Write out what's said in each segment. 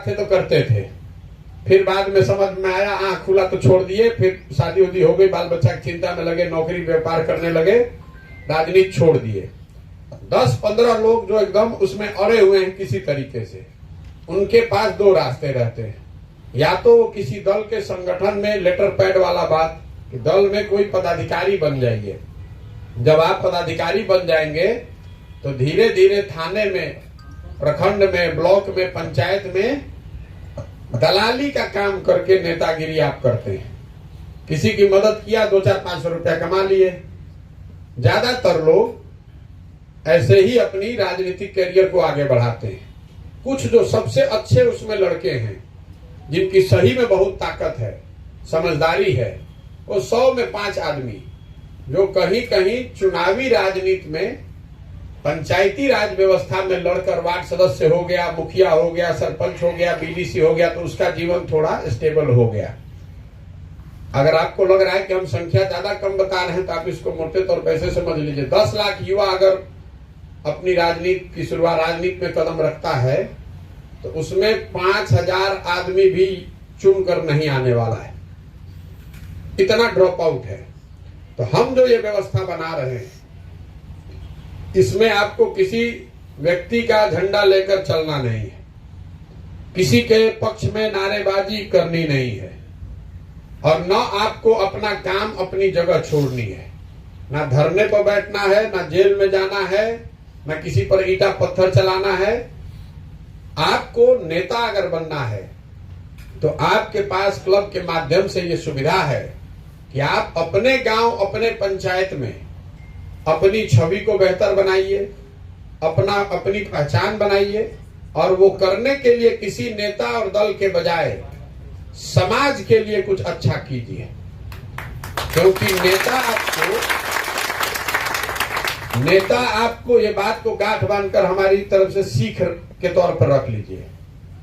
थे तो करते थे, फिर बाद में समझ में आया, आंख खुला तो छोड़ दिए, फिर शादी उदी हो गई, बाल बच्चा की चिंता में लगे, नौकरी व्यापार करने लगे, राजनीति छोड़ दिए। 10-15 लोग जो एकदम उसमें अड़े हुए हैं किसी तरीके से, उनके पास दो रास्ते रहते हैं। या तो वो किसी दल के संगठन में लेटर पैड वाला बात कि दल में कोई पदाधिकारी बन जाइए। जब आप पदाधिकारी बन जाएंगे तो धीरे धीरे थाने में, प्रखंड में, ब्लॉक में, पंचायत में दलाली का काम करके नेतागिरी आप करते हैं। किसी की मदद किया, 2-4-500 रुपया कमा लिए। ज्यादातर लोग ऐसे ही अपनी राजनीतिक कैरियर को आगे बढ़ाते हैं। कुछ जो सबसे अच्छे उसमें लड़के हैं, जिनकी सही में बहुत ताकत है, समझदारी है, वो 100 में 5 आदमी जो कहीं कहीं चुनावी राजनीति में, पंचायती राज व्यवस्था में लड़कर वार्ड सदस्य हो गया, मुखिया हो गया, सरपंच हो गया, बीडीसी हो गया, तो उसका जीवन थोड़ा स्टेबल हो गया। अगर आपको लग रहा है कि हम संख्या ज्यादा कम बता रहे हैं तो आप इसको मोटे तौर पर ऐसे समझ लीजिए, 10 लाख युवा अगर अपनी राजनीति की शुरुआत, राजनीति में कदम रखता है, तो उसमें 5000 आदमी भी चुनकर नहीं आने वाला है, इतना ड्रॉप आउट है। तो हम जो ये व्यवस्था बना रहे हैं, इसमें आपको किसी व्यक्ति का झंडा लेकर चलना नहीं है, किसी के पक्ष में नारेबाजी करनी नहीं है, और न आपको अपना काम अपनी जगह छोड़नी है। ना धरने पर बैठना है, ना जेल में जाना है, ना किसी पर ईंटा पत्थर चलाना है। आपको नेता अगर बनना है तो आपके पास क्लब के माध्यम से ये सुविधा है कि आप अपने गांव, अपने पंचायत में अपनी छवि को बेहतर बनाइए, अपनी पहचान बनाइए, और वो करने के लिए किसी नेता और दल के बजाय समाज के लिए कुछ अच्छा कीजिए। क्योंकि नेता आपको ये बात को गांठ बांधकर हमारी तरफ से सीख के तौर पर रख लीजिए,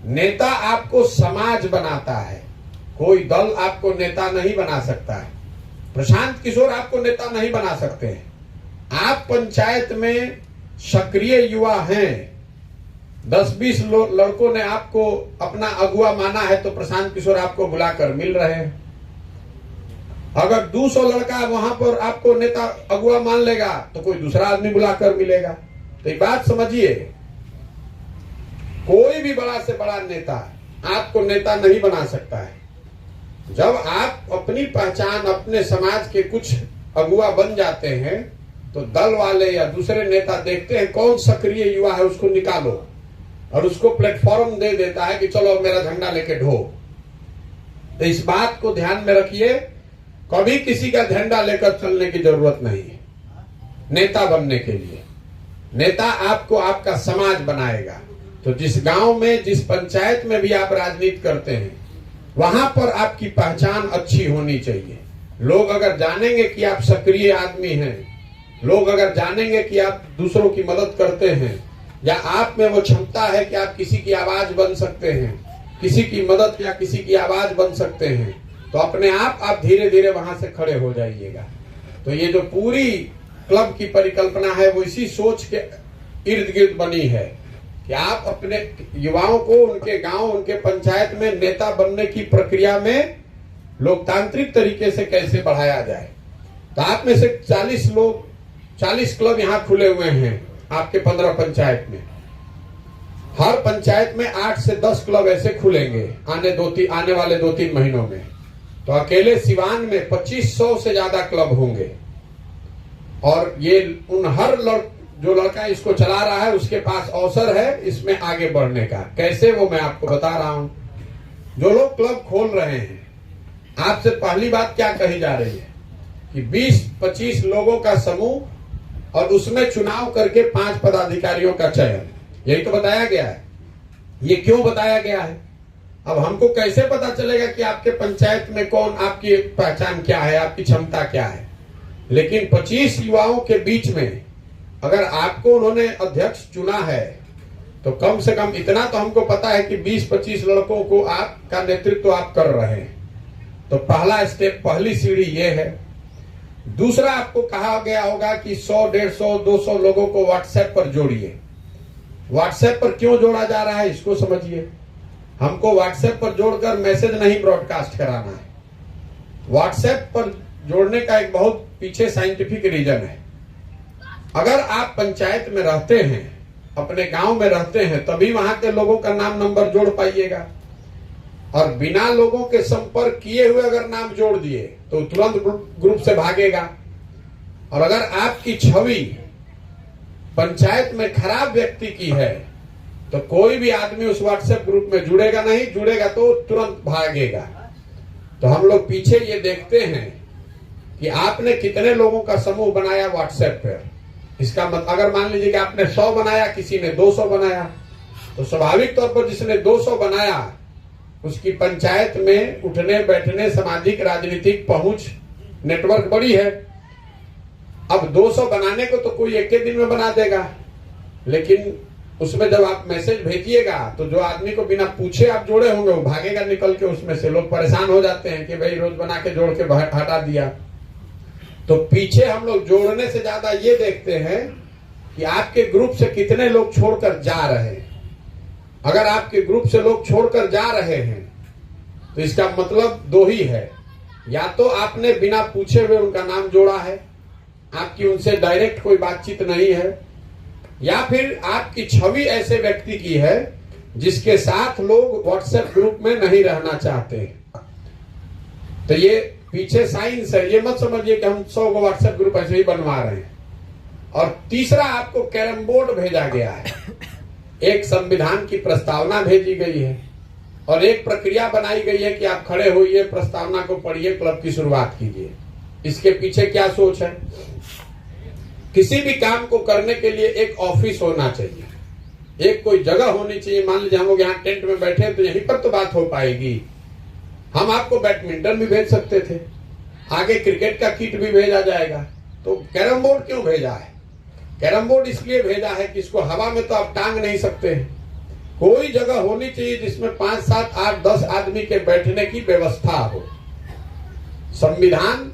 नेता आपको समाज बनाता है, कोई दल आपको नेता नहीं बना सकता है। प्रशांत किशोर आपको नेता नहीं बना सकते हैं। आप पंचायत में सक्रिय युवा हैं, 10-20 लड़कों ने आपको अपना अगुआ माना है, तो प्रशांत किशोर आपको बुलाकर मिल रहे हैं। अगर 200 लड़का वहां पर आपको नेता अगुआ मान लेगा, तो कोई दूसरा आदमी बुलाकर मिलेगा। तो एक बात समझिए, कोई भी बड़ा से बड़ा नेता आपको नेता नहीं बना सकता है। जब आप अपनी पहचान, अपने समाज के कुछ अगुआ बन जाते हैं, तो दल वाले या दूसरे नेता देखते हैं कौन सक्रिय युवा है, उसको निकालो, और उसको प्लेटफॉर्म दे देता है कि चलो मेरा झंडा लेके ढो। तो इस बात को ध्यान में रखिए, कभी किसी का झंडा लेकर चलने की जरूरत नहीं है नेता बनने के लिए। नेता आपको आपका समाज बनाएगा। तो जिस गांव में, जिस पंचायत में भी आप राजनीति करते हैं, वहां पर आपकी पहचान अच्छी होनी चाहिए। लोग अगर जानेंगे कि आप सक्रिय आदमी हैं, लोग अगर जानेंगे कि आप दूसरों की मदद करते हैं, या आप में वो क्षमता है कि आप किसी की आवाज बन सकते हैं, किसी की मदद या किसी की आवाज बन सकते हैं, तो अपने आप धीरे धीरे वहां से खड़े हो जाइएगा। तो ये जो पूरी क्लब की परिकल्पना है, वो इसी सोच के इर्द गिर्द बनी है कि आप अपने युवाओं को उनके गांव, उनके पंचायत में नेता बनने की प्रक्रिया में लोकतांत्रिक तरीके से कैसे बढ़ाया जाए। तो आप में से 40 क्लब यहाँ खुले हुए हैं आपके 15 पंचायत में। हर पंचायत में 8 से 10 क्लब ऐसे खुलेंगे आने वाले 2-3 महीनों में। तो अकेले सिवान में 2500 से ज्यादा क्लब होंगे, और ये हर जो लड़का इसको चला रहा है उसके पास अवसर है इसमें आगे बढ़ने का। कैसे, वो मैं आपको बता रहा हूं। जो लोग क्लब खोल रहे हैं, आपसे पहली बात क्या कही जा रही है कि 20-25 लोगों का समूह, और उसमें चुनाव करके 5 पदाधिकारियों का चयन, यही तो बताया गया है। ये क्यों बताया गया है? अब हमको कैसे पता चलेगा कि आपके पंचायत में कौन, आपकी पहचान क्या है, आपकी क्षमता क्या है? लेकिन 25 युवाओं के बीच में अगर आपको उन्होंने अध्यक्ष चुना है, तो कम से कम इतना तो हमको पता है कि 20-25 लड़कों को आपका नेतृत्व आप कर रहे हैं। तो पहला स्टेप, पहली सीढ़ी ये है। दूसरा, आपको कहा गया होगा कि 100, 150, 200 लोगों को व्हाट्सएप पर जोड़िए। व्हाट्सएप पर क्यों जोड़ा जा रहा है, इसको समझिए। हमको व्हाट्सएप पर जोड़कर मैसेज नहीं ब्रॉडकास्ट कराना है। व्हाट्सएप पर जोड़ने का एक बहुत पीछे साइंटिफिक रीजन है। अगर आप पंचायत में रहते हैं, अपने गांव में रहते हैं, तभी वहां के लोगों का नाम नंबर जोड़ पाइएगा। और बिना लोगों के संपर्क किए हुए अगर नाम जोड़ दिए तो तुरंत ग्रुप से भागेगा। और अगर आपकी छवि पंचायत में खराब व्यक्ति की है तो कोई भी आदमी उस व्हाट्सएप ग्रुप में जुड़ेगा नहीं, जुड़ेगा तो तुरंत भागेगा। तो हम लोग पीछे ये देखते हैं कि आपने कितने लोगों का समूह बनाया व्हाट्सएप पर। इसका मतलब अगर मान लीजिए कि आपने 100 बनाया, किसी ने 200 बनाया, तो स्वाभाविक तौर पर जिसने 200 बनाया उसकी पंचायत में उठने बैठने, सामाजिक राजनीतिक पहुंच, नेटवर्क बड़ी है। अब 200 बनाने को तो कोई एक ही दिन में बना देगा, लेकिन उसमें जब आप मैसेज भेजिएगा तो जो आदमी को बिना पूछे आप जोड़े होंगे वो भागेगा निकल के उसमें से। लोग परेशान हो जाते हैं कि भाई रोज बना के जोड़ के हटा दिया। तो पीछे हम लोग जोड़ने से ज्यादा ये देखते हैं कि आपके ग्रुप से कितने लोग छोड़कर जा रहे हैं। अगर आपके ग्रुप से लोग छोड़कर जा रहे हैं तो इसका मतलब दो ही है, या तो आपने बिना पूछे हुए उनका नाम जोड़ा है, आपकी उनसे डायरेक्ट कोई बातचीत नहीं है, या फिर आपकी छवि ऐसे व्यक्ति की है जिसके साथ लोग व्हाट्सएप ग्रुप में नहीं रहना चाहते। तो ये पीछे साइंस है, ये मत समझिए कि हम 100 व्हाट्सएप ग्रुप ऐसे ही बनवा रहे हैं। और तीसरा, आपको कैरम बोर्ड भेजा गया है, एक संविधान की प्रस्तावना भेजी गई है और एक प्रक्रिया बनाई गई है कि आप खड़े होइए, प्रस्तावना को पढ़िए, क्लब की शुरुआत कीजिए। इसके पीछे क्या सोच है? किसी भी काम को करने के लिए एक ऑफिस होना चाहिए, एक कोई जगह होनी चाहिए। मान लीजिए हम लोग यहाँ टेंट में बैठे हैं तो यहीं पर तो बात हो पाएगी। हम आपको बैडमिंटन भी भेज सकते थे, आगे क्रिकेट का किट भी भेजा जाएगा। तो कैरम बोर्ड क्यों भेजा है? कैरम बोर्ड इसलिए भेजा है कि इसको हवा में तो आप टांग नहीं सकते हैं। कोई जगह होनी चाहिए जिसमें 5, 7, 8, 10 आदमी के बैठने की व्यवस्था हो। संविधान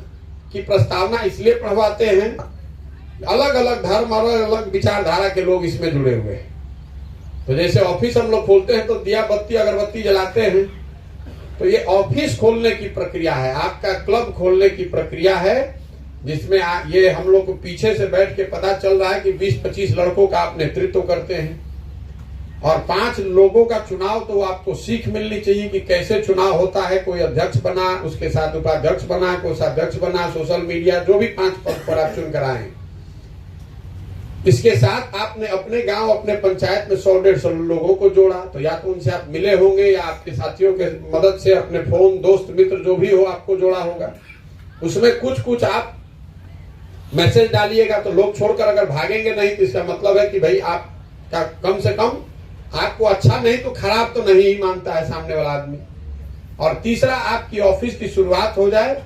की प्रस्तावना इसलिए पढ़वाते हैं, अलग अलग धर्म और अलग अलग विचारधारा के लोग इसमें जुड़े हुए हैं। तो जैसे ऑफिस हम लोग खोलते हैं तो दिया बत्ती अगरबत्ती जलाते हैं, तो ये ऑफिस खोलने की प्रक्रिया है, आपका क्लब खोलने की प्रक्रिया है, जिसमें ये हम लोग को पीछे से बैठ के पता चल रहा है कि 20-25 लड़कों का आप नेतृत्व करते हैं और 5 लोगों का चुनाव। तो आपको सीख मिलनी चाहिए कि कैसे चुनाव होता है। कोई अध्यक्ष बना, उसके साथ उपाध्यक्ष बना, कोषाध्यक्ष बना, सोशल मीडिया, जो भी 5 पद पर आप चुन कर आए। इसके साथ आपने अपने गांव, अपने पंचायत में 100-150 लोगों को जोड़ा, तो या तो उनसे आप मिले होंगे या आपके साथियों के मदद से अपने फोन, दोस्त मित्र जो भी हो आपको जोड़ा होगा। उसमें कुछ आप मैसेज डालिएगा तो लोग छोड़कर अगर भागेंगे नहीं तो इसका मतलब है कि भाई आपका कम से कम आपको अच्छा नहीं तो खराब तो नहीं ही मानता है सामने वाला आदमी। और तीसरा, आपकी ऑफिस की शुरुआत हो जाए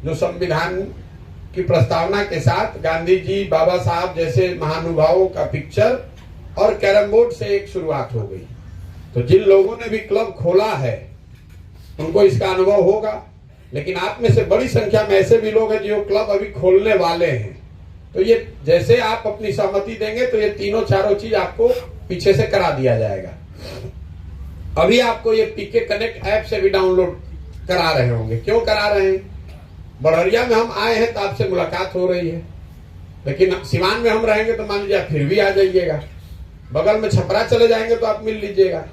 जो संविधान की प्रस्तावना के साथ गांधी जी, बाबा साहब जैसे महानुभावों का पिक्चर और कैरम बोर्ड से एक शुरुआत हो गई। तो जिन लोगों ने भी क्लब खोला है उनको इसका अनुभव होगा, लेकिन आप में से बड़ी संख्या में ऐसे भी लोग हैं जो क्लब अभी खोलने वाले हैं। तो ये जैसे आप अपनी सहमति देंगे तो ये तीनों चारों चीज आपको पीछे से करा दिया जाएगा। अभी आपको ये पीके कनेक्ट ऐप से भी डाउनलोड करा रहे होंगे। क्यों करा रहे हैं? बड़हरिया में हम आए हैं तो आपसे मुलाकात हो रही है, लेकिन सिवान में हम रहेंगे तो मान लीजिए आप फिर भी आ जाइएगा। बगल में छपरा चले जाएंगे तो आप मिल लीजिएगा,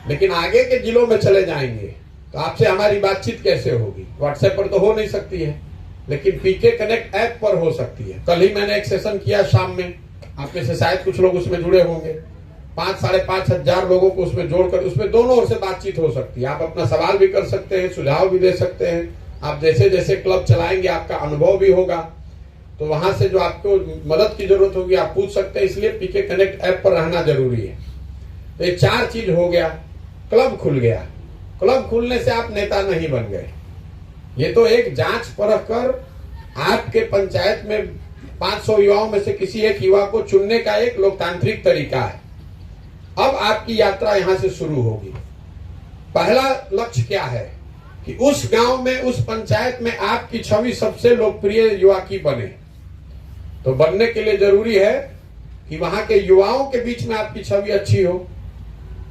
लेकिन आगे के जिलों में चले जाएंगे तो आपसे हमारी बातचीत कैसे होगी? व्हाट्सएप पर तो हो नहीं सकती है, लेकिन पीके कनेक्ट ऐप पर हो सकती है। कल ही मैंने एक सेशन किया शाम में, आप में से शायद कुछ लोग उसमें जुड़े होंगे। 5-5.5 हजार लोगों को उसमें जोड़कर उसमें दोनों ओर से बातचीत हो सकती है। आप अपना सवाल भी कर सकते हैं, सुझाव भी दे सकते हैं। आप जैसे जैसे क्लब चलाएंगे आपका अनुभव भी होगा, तो वहां से जो आपको मदद की जरूरत होगी आप पूछ सकते हैं। इसलिए पीके कनेक्ट ऐप पर रहना जरूरी है। तो ये 4 चीज हो गया। क्लब खुल गया। क्लब खुलने से आप नेता नहीं बन गए। ये तो एक जांच परख कर आपके पंचायत में 500 युवाओं में से किसी एक युवा को चुनने का एक लोकतांत्रिक तरीका है। अब आपकी यात्रा यहां से शुरू होगी। पहला लक्ष्य क्या है कि उस गांव में, उस पंचायत में आपकी छवि सबसे लोकप्रिय युवा की बने। तो बनने के लिए जरूरी है कि वहां के युवाओं के बीच में आपकी छवि अच्छी हो,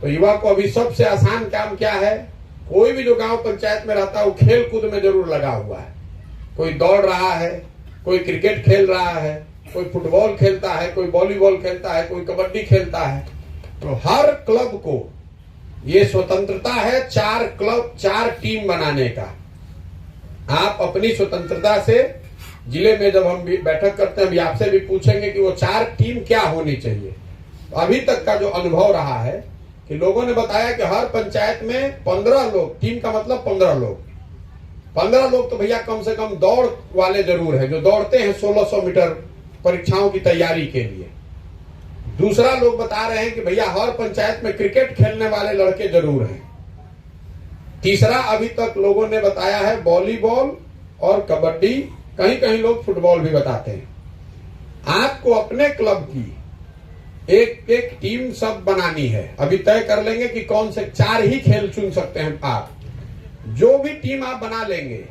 तो युवा को अभी सबसे आसान काम क्या है, कोई भी जो गांव पंचायत में रहता है वो खेल कूद में जरूर लगा हुआ है। कोई दौड़ रहा है, कोई क्रिकेट खेल रहा है, कोई फुटबॉल खेलता है, कोई वॉलीबॉल खेलता है, कोई कबड्डी खेलता है। तो हर क्लब को ये स्वतंत्रता है 4 क्लब 4 टीम बनाने का। आप अपनी स्वतंत्रता से जिले में जब हम बैठक करते हैं, अभी आपसे भी पूछेंगे कि वो 4 टीम क्या होनी चाहिए। तो अभी तक का जो अनुभव रहा है कि लोगों ने बताया कि हर पंचायत में 15 लोग, टीम का मतलब 15 लोग, 15 लोग तो भैया कम से कम दौड़ वाले जरूर है, जो दौड़ते हैं 1600 मीटर परीक्षाओं की तैयारी के लिए। दूसरा लोग बता रहे हैं कि भैया हर पंचायत में क्रिकेट खेलने वाले लड़के जरूर हैं। तीसरा अभी तक लोगों ने बताया है वॉलीबॉल और कबड्डी, कहीं कहीं लोग फुटबॉल भी बताते हैं। आपको अपने क्लब की एक एक टीम सब बनानी है। अभी तय कर लेंगे कि कौन से 4 ही खेल चुन सकते हैं आप। जो भी टीम आप बना लेंगे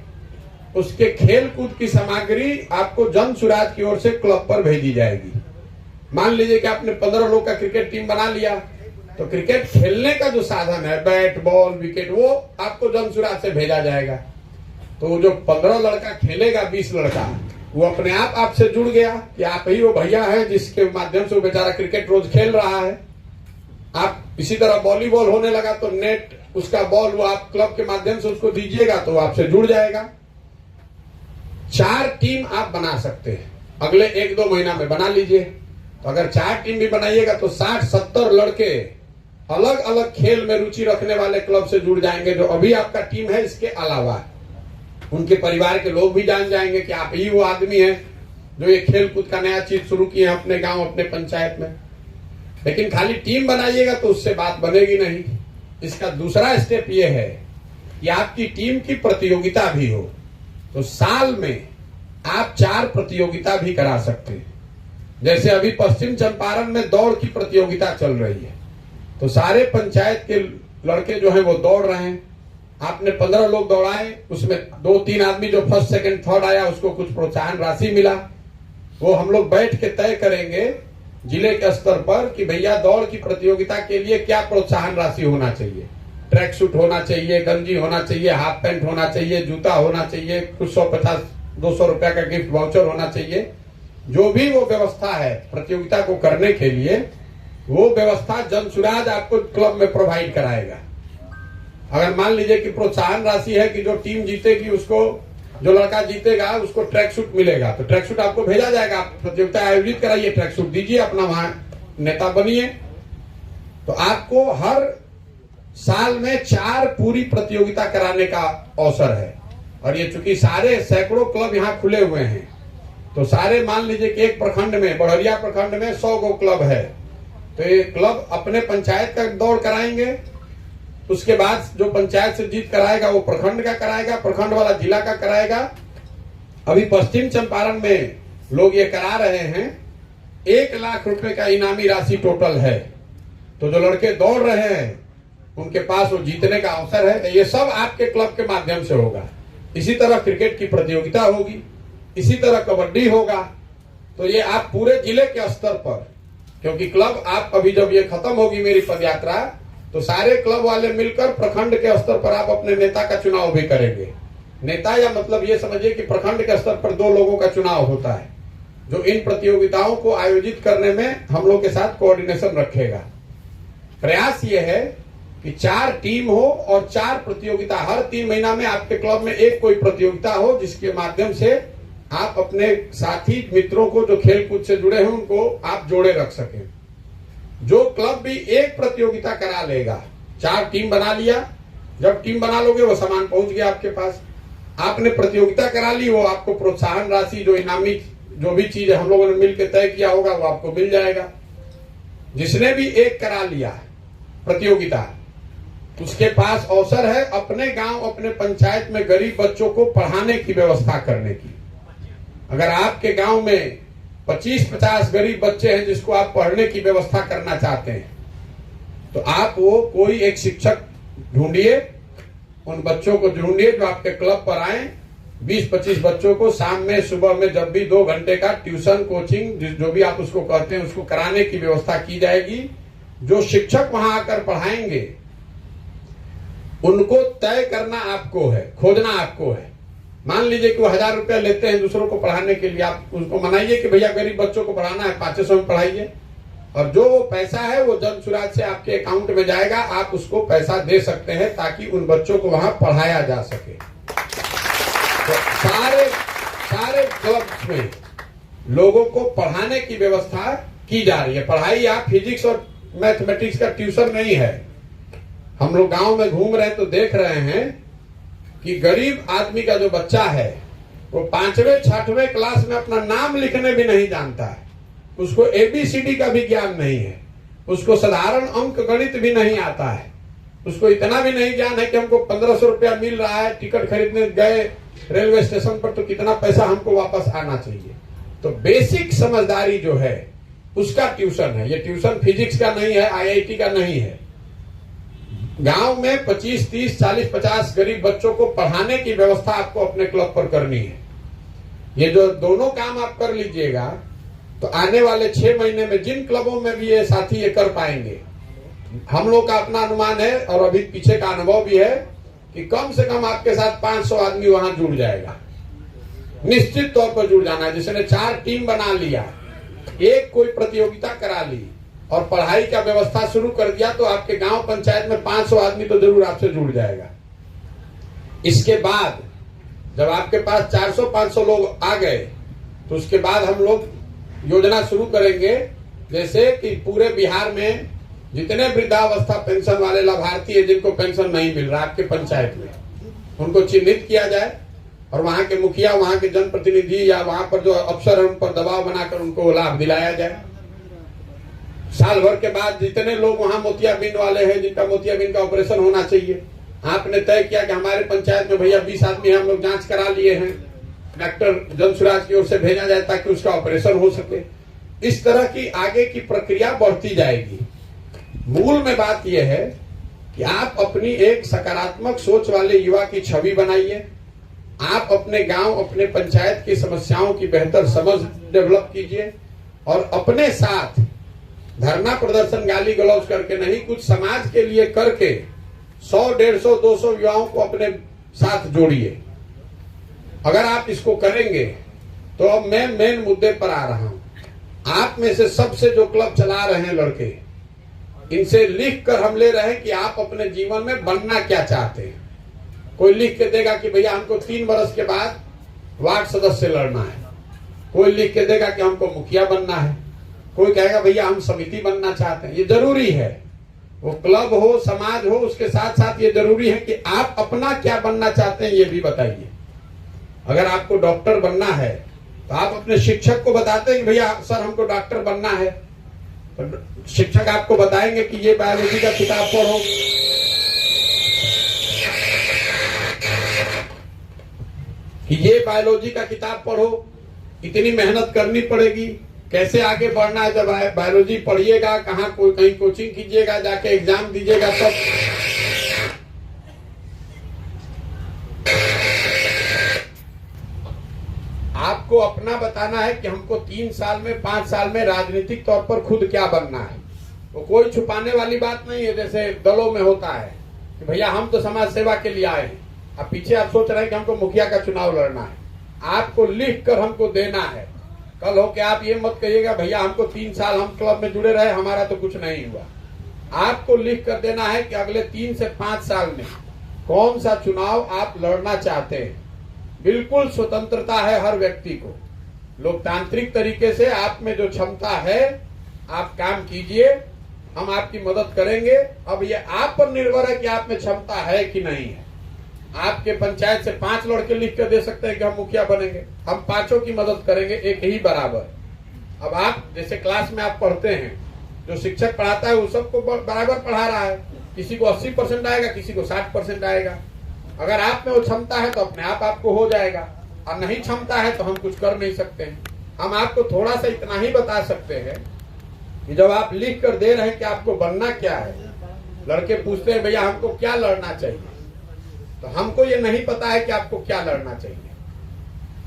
उसके खेल कूद की सामग्री आपको जन सुराज की ओर से क्लब पर भेजी जाएगी। मान लीजिए कि आपने 15 लोग का क्रिकेट टीम बना लिया, तो क्रिकेट खेलने का जो साधन है, बैट बॉल विकेट, वो आपको जन सुराज से भेजा जाएगा। तो जो 15 लड़का खेलेगा, 20 लड़का, वो अपने आप आपसे जुड़ गया कि आप ही वो भैया है जिसके माध्यम से वो बेचारा क्रिकेट रोज खेल रहा है। आप इसी तरह वॉलीबॉल होने लगा तो नेट उसका बॉल वो आप क्लब के माध्यम से उसको दीजिएगा तो आपसे जुड़ जाएगा। 4 टीम आप बना सकते हैं, अगले 1-2 महीना में बना लीजिए। तो अगर 4 टीम भी बनाइएगा तो 60-70 लड़के अलग अलग खेल में रुचि रखने वाले क्लब से जुड़ जाएंगे। जो अभी आपका टीम है, इसके अलावा उनके परिवार के लोग भी जान जाएंगे कि आप ही वो आदमी हैं जो ये खेल कूद का नया चीज शुरू किए हैं अपने गांव, अपने पंचायत में। लेकिन खाली टीम बनाइएगा तो उससे बात बनेगी नहीं। इसका दूसरा स्टेप ये है कि आपकी टीम की प्रतियोगिता भी हो। तो साल में आप 4 प्रतियोगिता भी करा सकते हैं। जैसे अभी पश्चिम चंपारण में दौड़ की प्रतियोगिता चल रही है, तो सारे पंचायत के लड़के जो हैं वो दौड़ रहे हैं। आपने 15 लोग दौड़ाए, उसमें 2-3 आदमी जो फर्स्ट सेकंड थर्ड आया उसको कुछ प्रोत्साहन राशि मिला। वो हम लोग बैठ के तय करेंगे जिले के स्तर पर कि भैया दौड़ की प्रतियोगिता के लिए क्या प्रोत्साहन राशि होना चाहिए। ट्रैक सूट होना चाहिए, गंजी होना चाहिए, हाफ पैंट होना चाहिए, जूता होना चाहिए, कुछ 150-200 रुपया का गिफ्ट वाउचर होना चाहिए। जो भी वो व्यवस्था है प्रतियोगिता को करने के लिए, वो व्यवस्था जन सुराज आपको क्लब में प्रोवाइड कराएगा। अगर मान लीजिए कि प्रोत्साहन राशि है कि जो टीम जीतेगी उसको, जो लड़का जीतेगा उसको ट्रैक सूट मिलेगा, तो ट्रैक सूट आपको भेजा जाएगा। आप प्रतियोगिता आयोजित कराइए, ट्रैक सूट दीजिए, अपना वहां नेता बनिए। तो आपको हर साल में 4 पूरी प्रतियोगिता कराने का अवसर है। और ये चूंकि सारे सैकड़ों क्लब यहाँ खुले हुए हैं, तो सारे मान लीजिए कि एक प्रखंड में, बड़हरिया प्रखंड में 100 गो क्लब है, तो ये क्लब अपने पंचायत का दौड़ कराएंगे। उसके बाद जो पंचायत से जीत कराएगा वो प्रखंड का कराएगा, प्रखंड वाला जिला का कराएगा। अभी पश्चिम चंपारण में लोग ये करा रहे हैं, 1 लाख रुपए का इनामी राशि टोटल है। तो जो लड़के दौड़ रहे हैं उनके पास वो जीतने का अवसर है। ये सब आपके क्लब के माध्यम से होगा। इसी तरह क्रिकेट की प्रतियोगिता होगी, इसी तरह कबड्डी होगा। तो ये आप पूरे जिले के स्तर पर, क्योंकि क्लब आप अभी जब ये खत्म होगी मेरी पदयात्रा, तो सारे क्लब वाले मिलकर प्रखंड के स्तर पर आप अपने नेता का चुनाव भी करेंगे। नेता या मतलब ये समझिए कि प्रखंड के स्तर पर 2 लोगों का चुनाव होता है जो इन प्रतियोगिताओं को आयोजित करने में हम लोग के साथ कोऑर्डिनेशन रखेगा। प्रयास ये है कि 4 टीम हो और 4 प्रतियोगिता, हर 3 महीना में आपके क्लब में एक कोई प्रतियोगिता हो, जिसके माध्यम से आप अपने साथी मित्रों को जो खेल कूद से जुड़े हैं उनको आप जोड़े रख सकें। जो क्लब भी एक प्रतियोगिता करा लेगा, 4 टीम बना लिया, जब टीम बना लोगे वो सामान पहुंच गया आपके पास। आपने प्रतियोगिता करा ली, वो आपको प्रोत्साहन राशि, जो इनामी जो भी चीज हम लोगों ने मिलकर तय किया होगा वो आपको मिल जाएगा। जिसने भी एक करा लिया प्रतियोगिता, उसके पास अवसर है अपने गांव, अपने पंचायत में गरीब बच्चों को पढ़ाने की व्यवस्था करने की। अगर आपके गांव में 25-50 गरीब बच्चे हैं जिसको आप पढ़ने की व्यवस्था करना चाहते हैं, तो आप वो कोई एक शिक्षक ढूंढिए, उन बच्चों को ढूंढिए जो आपके क्लब पर आए। 20-25 बच्चों को शाम में, सुबह में, जब भी 2 घंटे का ट्यूशन कोचिंग जो भी आप उसको कहते हैं उसको कराने की व्यवस्था की जाएगी। जो शिक्षक वहां आकर पढ़ाएंगे उनको तय करना आपको है, खोजना आपको है। मान लीजिए कि वो 1000 रुपया लेते हैं दूसरों को पढ़ाने के लिए, आप उनको मनाइए कि भैया गरीब बच्चों को पढ़ाना है, 500 में पढ़ाइए, और जो वो पैसा है वो जन सुराज से आपके अकाउंट में जाएगा, आप उसको पैसा दे सकते हैं ताकि उन बच्चों को वहां पढ़ाया जा सके। तो सारे क्लब्स में लोगों को पढ़ाने की व्यवस्था की जा रही है। पढ़ाई आप फिजिक्स और मैथमेटिक्स का ट्यूशन नहीं है। हम लोग गांव में घूम रहे तो देख रहे हैं कि गरीब आदमी का जो बच्चा है वो 5वें 6वें क्लास में अपना नाम लिखने भी नहीं जानता है, उसको ABCD का भी ज्ञान नहीं है, उसको साधारण अंक गणित भी नहीं आता है, उसको इतना भी नहीं ज्ञान है कि हमको 1500 रुपया मिल रहा है, टिकट खरीदने गए रेलवे स्टेशन पर तो कितना पैसा हमको वापस आना चाहिए। तो बेसिक समझदारी जो है उसका ट्यूशन है। ये ट्यूशन फिजिक्स का नहीं है, IIT का नहीं है। गांव में 25, 30, 40, 50 गरीब बच्चों को पढ़ाने की व्यवस्था आपको अपने क्लब पर करनी है। ये जो दोनों काम आप कर लीजिएगा तो आने वाले 6 महीने में जिन क्लबों में भी ये साथी ये कर पाएंगे, हम लोग का अपना अनुमान है और अभी पीछे का अनुभव भी है कि कम से कम आपके साथ 500 आदमी वहां जुड़ जाएगा। निश्चित तौर पर जुड़ जाना है। जिसने 4 टीम बना लिया, एक कोई प्रतियोगिता करा ली और पढ़ाई का व्यवस्था शुरू कर दिया तो आपके गांव पंचायत में 500 आदमी तो जरूर आपसे जुड़ जाएगा। इसके बाद जब आपके पास 400-500 लोग आ गए तो उसके बाद हम लोग योजना शुरू करेंगे, जैसे कि पूरे बिहार में जितने वृद्धावस्था पेंशन वाले लाभार्थी है जिनको पेंशन नहीं मिल रहा आपके पंचायत में, उनको चिन्हित किया जाए और वहां के मुखिया, वहां के जनप्रतिनिधि या वहां पर जो अफसर है उन पर दबाव बनाकर उनको लाभ दिलाया जाए। साल भर के बाद जितने लोग वहां मोतियाबिंद वाले हैं जिनका मोतियाबिंद का ऑपरेशन होना चाहिए, आपने तय किया कि हमारे पंचायत में भैया 20 आदमी हम लोग जांच करा लिए हैं, डॉक्टर जनसुराज की ओर से भेजा जाए ताकि उसका ऑपरेशन हो सके। इस तरह की आगे की प्रक्रिया बढ़ती जाएगी। मूल में बात यह है कि आप अपनी एक सकारात्मक सोच वाले युवा की छवि बनाइए। आप अपने गांव, अपने पंचायत की समस्याओं की बेहतर समझ डेवलप कीजिए और अपने साथ धरना प्रदर्शन गाली गलौज करके नहीं, कुछ समाज के लिए करके 100, 150, 200 युवाओं को अपने साथ जोड़िए। अगर आप इसको करेंगे तो अब मैं मेन मुद्दे पर आ रहा हूं। आप में से सबसे जो क्लब चला रहे हैं लड़के, इनसे लिख कर हम ले रहे हैं कि आप अपने जीवन में बनना क्या चाहते हैं। कोई लिख के देगा कि भैया हमको 3 वर्ष के बाद वार्ड सदस्य लड़ना है, कोई लिख के देगा कि हमको मुखिया बनना है, कोई कहेगा भैया हम समिति बनना चाहते हैं। ये जरूरी है, वो क्लब हो, समाज हो, उसके साथ साथ ये जरूरी है कि आप अपना क्या बनना चाहते हैं ये भी बताइए। अगर आपको डॉक्टर बनना है तो आप अपने शिक्षक को बताते हैं कि भैया सर हमको डॉक्टर बनना है, तो शिक्षक आपको बताएंगे कि ये बायोलॉजी का किताब पढ़ो, कि ये बायोलॉजी का किताब पढ़ो, इतनी मेहनत करनी पड़ेगी, कैसे आगे बढ़ना है। जब बायोलॉजी पढ़िएगा, कहीं कोचिंग कीजिएगा, जाके एग्जाम दीजिएगा, तब आपको अपना बताना है कि हमको 3 साल में, 5 साल में राजनीतिक तौर पर खुद क्या बनना है। वो कोई छुपाने वाली बात नहीं है, जैसे दलों में होता है कि भैया हम तो समाज सेवा के लिए आए हैं, अब पीछे आप सोच रहे हैं कि हमको मुखिया का चुनाव लड़ना है। आपको लिख कर हमको देना है। कल हो के आप ये मत कहिएगा भैया हमको 3 साल हम क्लब में जुड़े रहे, हमारा तो कुछ नहीं हुआ। आपको लिख कर देना है कि अगले 3 से 5 साल में कौन सा चुनाव आप लड़ना चाहते हैं। बिल्कुल स्वतंत्रता है हर व्यक्ति को, लोकतांत्रिक तरीके से आप में जो क्षमता है आप काम कीजिए, हम आपकी मदद करेंगे। अब ये आप पर निर्भर है कि आप में क्षमता है कि नहीं है। आपके पंचायत से 5 लड़के लिख कर दे सकते हैं कि हम मुखिया बनेंगे, हम 5 की मदद करेंगे एक ही बराबर। अब आप जैसे क्लास में आप पढ़ते हैं, जो शिक्षक पढ़ाता है वो सबको बराबर पढ़ा रहा है, किसी को 80% आएगा, किसी को 60% आएगा। अगर आप में वो क्षमता है तो अपने आप आपको हो जाएगा, और नहीं क्षमता है तो हम कुछ कर नहीं सकते हैं। हम आपको थोड़ा सा इतना ही बता सकते हैं कि जब आप लिख कर दे रहे हैं कि आपको बनना क्या है, लड़के पूछते हैं भैया हमको क्या लड़ना चाहिए, तो हमको ये नहीं पता है कि आपको क्या लड़ना चाहिए।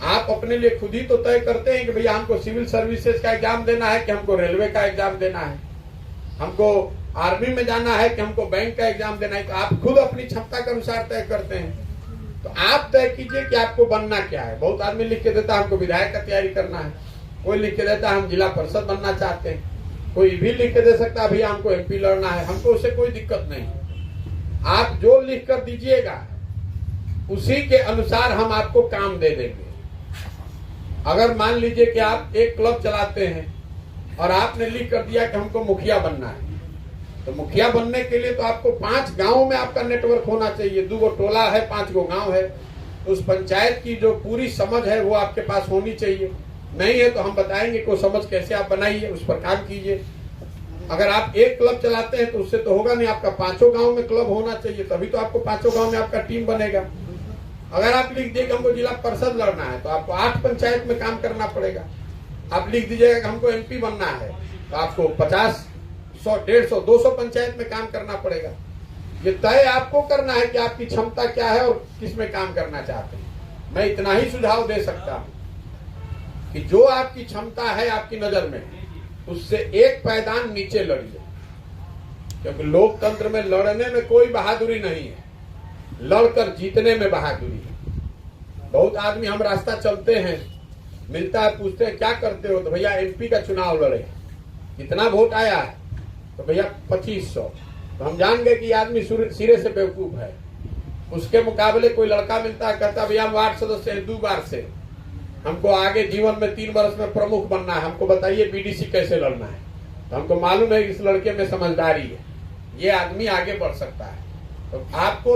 आप अपने लिए खुद ही तो तय करते हैं कि भैया हमको सिविल सर्विसेज का एग्जाम देना है, कि हमको रेलवे का एग्जाम देना है, हमको आर्मी में जाना है कि हमको बैंक का एग्जाम देना है, तो आप खुद अपनी क्षमता के अनुसार तय करते हैं। तो आप तय कीजिए कि आपको बनना क्या है। बहुत आदमी लिख के देता है हमको विधायक का तैयारी करना है, कोई लिख के देता है हम जिला परिषद बनना चाहते हैं, कोई भी लिख के दे सकता है भैया हमको MP लड़ना है। हमको उससे कोई दिक्कत नहीं। आप जो लिख कर दीजिएगा उसी के अनुसार हम आपको काम दे देंगे। अगर मान लीजिए कि आप एक क्लब चलाते हैं और आपने लिख कर दिया कि हमको मुखिया बनना है, तो मुखिया बनने के लिए तो आपको 5 गांवों में आपका नेटवर्क होना चाहिए। 2 टोला है, 5 गांव है, तो उस पंचायत की जो पूरी समझ है वो आपके पास होनी चाहिए। नहीं है तो हम बताएंगे को समझ कैसे आप बनाइए, उस पर काम कीजिए। अगर आप एक क्लब चलाते हैं तो उससे तो होगा नहीं, आपका 5 गांव में क्लब होना चाहिए, तभी तो आपको 5 गांव में आपका टीम बनेगा। अगर आप लिख दिए कि हमको जिला परिषद लड़ना है तो आपको 8 पंचायत में काम करना पड़ेगा। आप लिख दीजिएगा कि हमको MP बनना है तो आपको 50, 100, 150, 200 पंचायत में काम करना पड़ेगा। ये तय आपको करना है कि आपकी क्षमता क्या है और किस में काम करना चाहते हैं। मैं इतना ही सुझाव दे सकता हूं कि जो आपकी क्षमता है आपकी नजर में, उससे एक पायदान नीचे लड़िए, क्योंकि लोकतंत्र में लड़ने में कोई बहादुरी नहीं है, लड़कर जीतने में बहादुरी है। बहुत आदमी हम रास्ता चलते हैं, मिलता है, पूछते हैं क्या करते हो, तो भैया MP का चुनाव लड़े, कितना वोट आया है, तो भैया 2500। तो हम जान गए कि आदमी सिरे से बेवकूफ है। उसके मुकाबले कोई लड़का मिलता है, कहता भैया हम वार्ड सदस्य हैं 2 बार से, हमको आगे जीवन में 3 वर्ष में प्रमुख बनना है, हमको बताइए BDC कैसे लड़ना है। तो हमको मालूम है इस लड़के में समझदारी है, ये आदमी आगे बढ़ सकता है। तो आपको